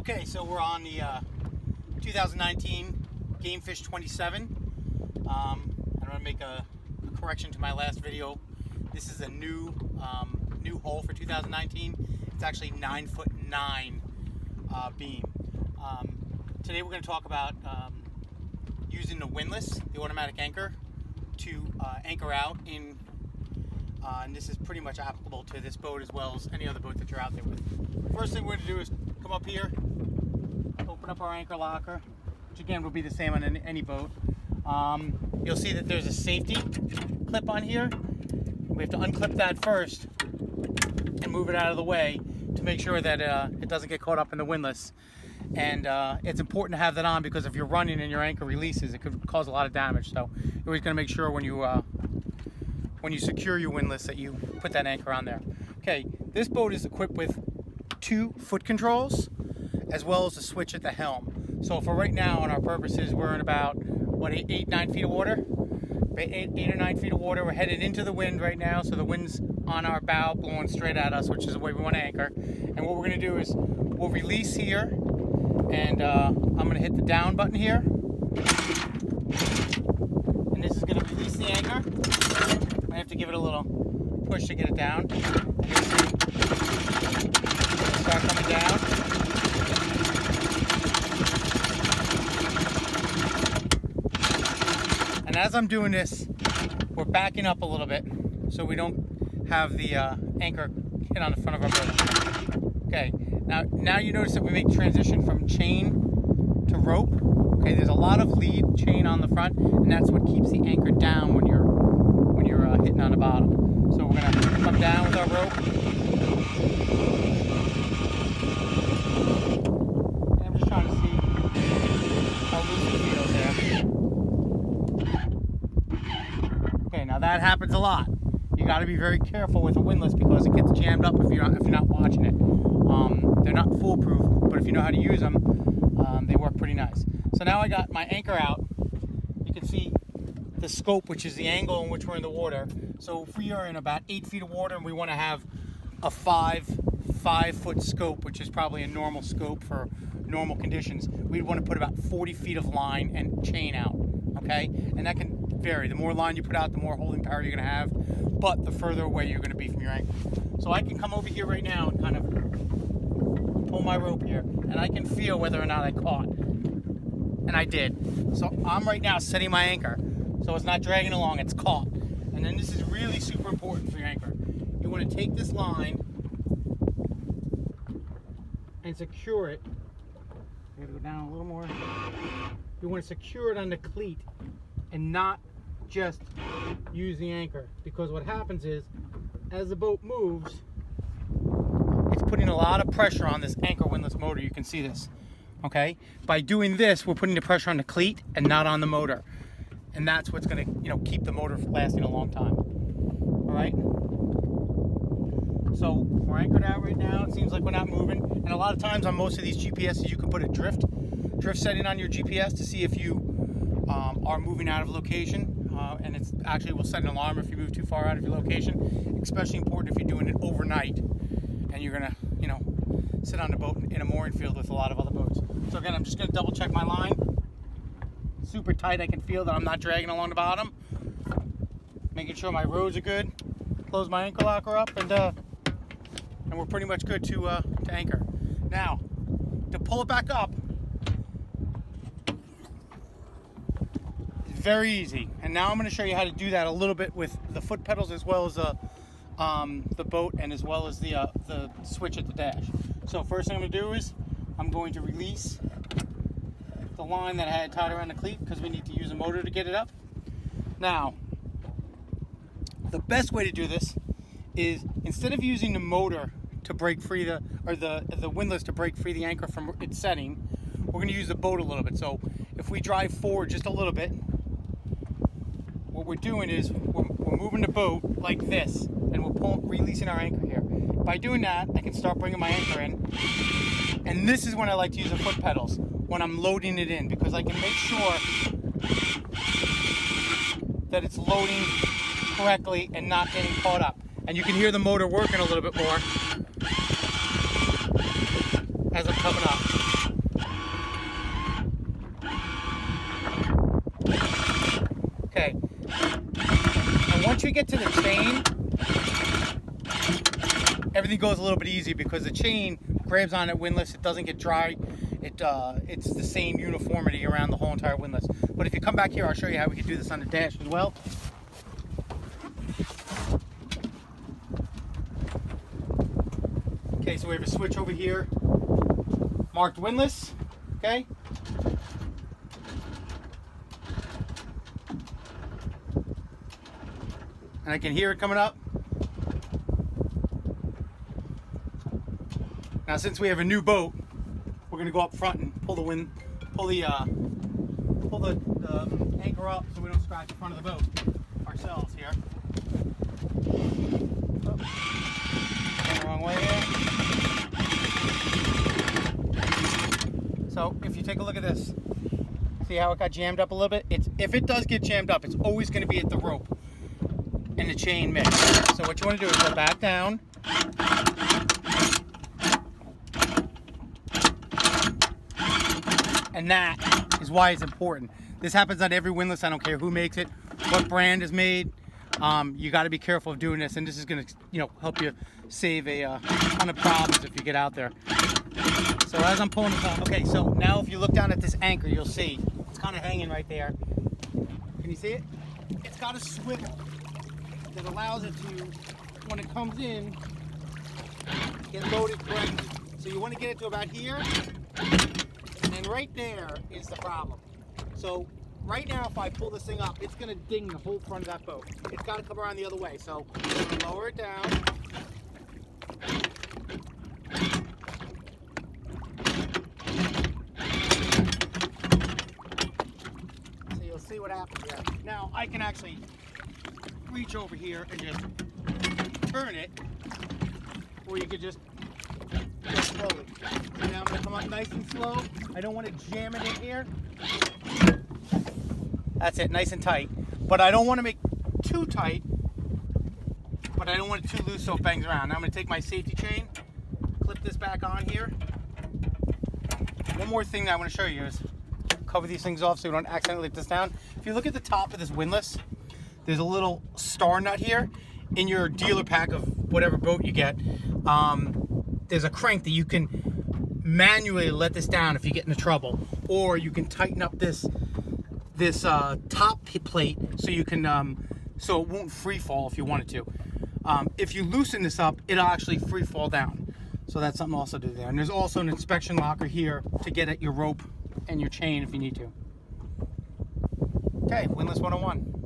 Okay, so we're on the 2019 Gamefish 27. I'm going to make a correction to my last video. This is a new hole for 2019. It's actually 9'9" beam. Today we're going to talk about using the Windlass, the automatic anchor, to anchor out in, and this is pretty much applicable to this boat as well as any other boat that you're out there with. First thing we're going to do is come up here, open up our anchor locker, which again will be the same on any boat. You'll see that there's a safety clip on here. We have to unclip that first and move it out of the way to make sure that it doesn't get caught up in the windlass. And it's important to have that on because if you're running and your anchor releases, it could cause a lot of damage. So you're always going to make sure when you secure your windlass that you put that anchor on there. Okay, this boat is equipped with 2 foot controls as well as a switch at the helm. So for right now, on our purposes, we're in about, what, 8-9 feet of water? 8 or 9 feet of water. We're headed into the wind right now, so the wind's on our bow blowing straight at us, which is the way we want to anchor. And what we're going to do is we'll release here, and I'm going to hit the down button here. And this is going to release the anchor. I have to give it a little push to get it down. And you'll see it'll start coming down. And as I'm doing this, we're backing up a little bit so we don't have the anchor hit on the front of our boat. Okay, now you notice that we make the transition from chain to rope. Okay, there's a lot of lead chain on the front, and that's what keeps the anchor down when you're hitting on the bottom. So we're gonna come down with our rope. And I'm just trying to see how loose it feels there. Okay, now that happens a lot. You got to be very careful with a windlass because it gets jammed up if you're not watching it. They're not foolproof, but if you know how to use them, they work pretty nice. So now I got my anchor out. You can see the scope, which is the angle in which we're in the water. So if we are in about 8 feet of water and we want to have a 5-foot scope, which is probably a normal scope for normal conditions, we'd want to put about 40 feet of line and chain out. Okay, and that can vary. The more line you put out, the more holding power you're going to have, but the further away you're going to be from your anchor. So I can come over here right now and kind of pull my rope here, and I can feel whether or not I caught. And I did. So I'm right now setting my anchor, so it's not dragging along, it's caught. And then this is really super important for your anchor. You want to take this line and secure it. I'm going to go down a little more. You want to secure it on the cleat and not just use the anchor, because what happens is as the boat moves, it's putting a lot of pressure on this anchor windlass motor. You can see this. Okay, by doing this, we're putting the pressure on the cleat and not on the motor, and that's what's going to keep the motor lasting a long time. All right, so we're anchored out right now. It seems like we're not moving, and a lot of times on most of these GPSs you can put a drift setting on your GPS to see if you are moving out of location, and it's actually will set an alarm if you move too far out of your location. Especially important if you're doing it overnight and you're gonna sit on the boat in a mooring field with a lot of other boats. So again, I'm just gonna double check my line. Super tight. I can feel that I'm not dragging along the bottom. Making sure my rods are good. Close my anchor locker up, and we're pretty much good to anchor. Now, to pull it back up, very easy. And now I'm going to show you how to do that a little bit with the foot pedals as well as the boat and as well as the switch at the dash. So first thing I'm going to do is I'm going to release the line that I had tied around the cleat because we need to use a motor to get it up. Now, the best way to do this is instead of using the motor to break free the windlass to break free the anchor from its setting, we're going to use the boat a little bit. So if we drive forward just a little bit, what we're doing is we're moving the boat like this, and we're releasing our anchor here. By doing that, I can start bringing my anchor in, and this is when I like to use the foot pedals, when I'm loading it in, because I can make sure that it's loading correctly and not getting caught up. And you can hear the motor working a little bit more as I'm coming up. once we get to the chain, everything goes a little bit easier because the chain grabs on that windlass. It doesn't get dry. It's the same uniformity around the whole entire windlass. But if you come back here, I'll show you how we can do this on the dash as well. Okay, so we have a switch over here, marked windlass, okay? And I can hear it coming up. Now, since we have a new boat, we're gonna go up front and pull the anchor up so we don't scratch the front of the boat ourselves here. Oh, going the wrong way here. So if you take a look at this, see how it got jammed up a little bit? If it does get jammed up, it's always going to be at the rope and the chain mix. So what you want to do is go back down. And that is why it's important. This happens on every windlass. I don't care who makes it, what brand is made. You got to be careful of doing this, and this is going to, help you save a ton of problems if you get out there. So as I'm pulling this off, okay, so now if you look down at this anchor, you'll see it's kind of hanging right there. Can you see it? It's got a swivel that allows it to, when it comes in, get loaded correctly. So you want to get it to about here, and then right there is the problem. So right now, if I pull this thing up, it's going to ding the whole front of that boat. It's got to come around the other way. So I'm going to lower it down. So you'll see what happens here. Now, I can actually reach over here and just turn it, or you could just go slowly. So now I'm going to come up nice and slow. I don't want to jam it in here. That's it, nice and tight. But I don't want to make too tight, but I don't want it too loose so it bangs around. Now I'm going to take my safety chain, clip this back on here. One more thing that I want to show you is cover these things off so you don't accidentally let this down. If you look at the top of this windlass, there's a little star nut here. In your dealer pack of whatever boat you get, there's a crank that you can manually let this down if you get into trouble, or you can tighten up this top plate so you can so it won't free fall if you wanted to. If you loosen this up, it'll actually free fall down. So that's something also to do there. And there's also an inspection locker here to get at your rope and your chain if you need to. Okay, Windlass 101.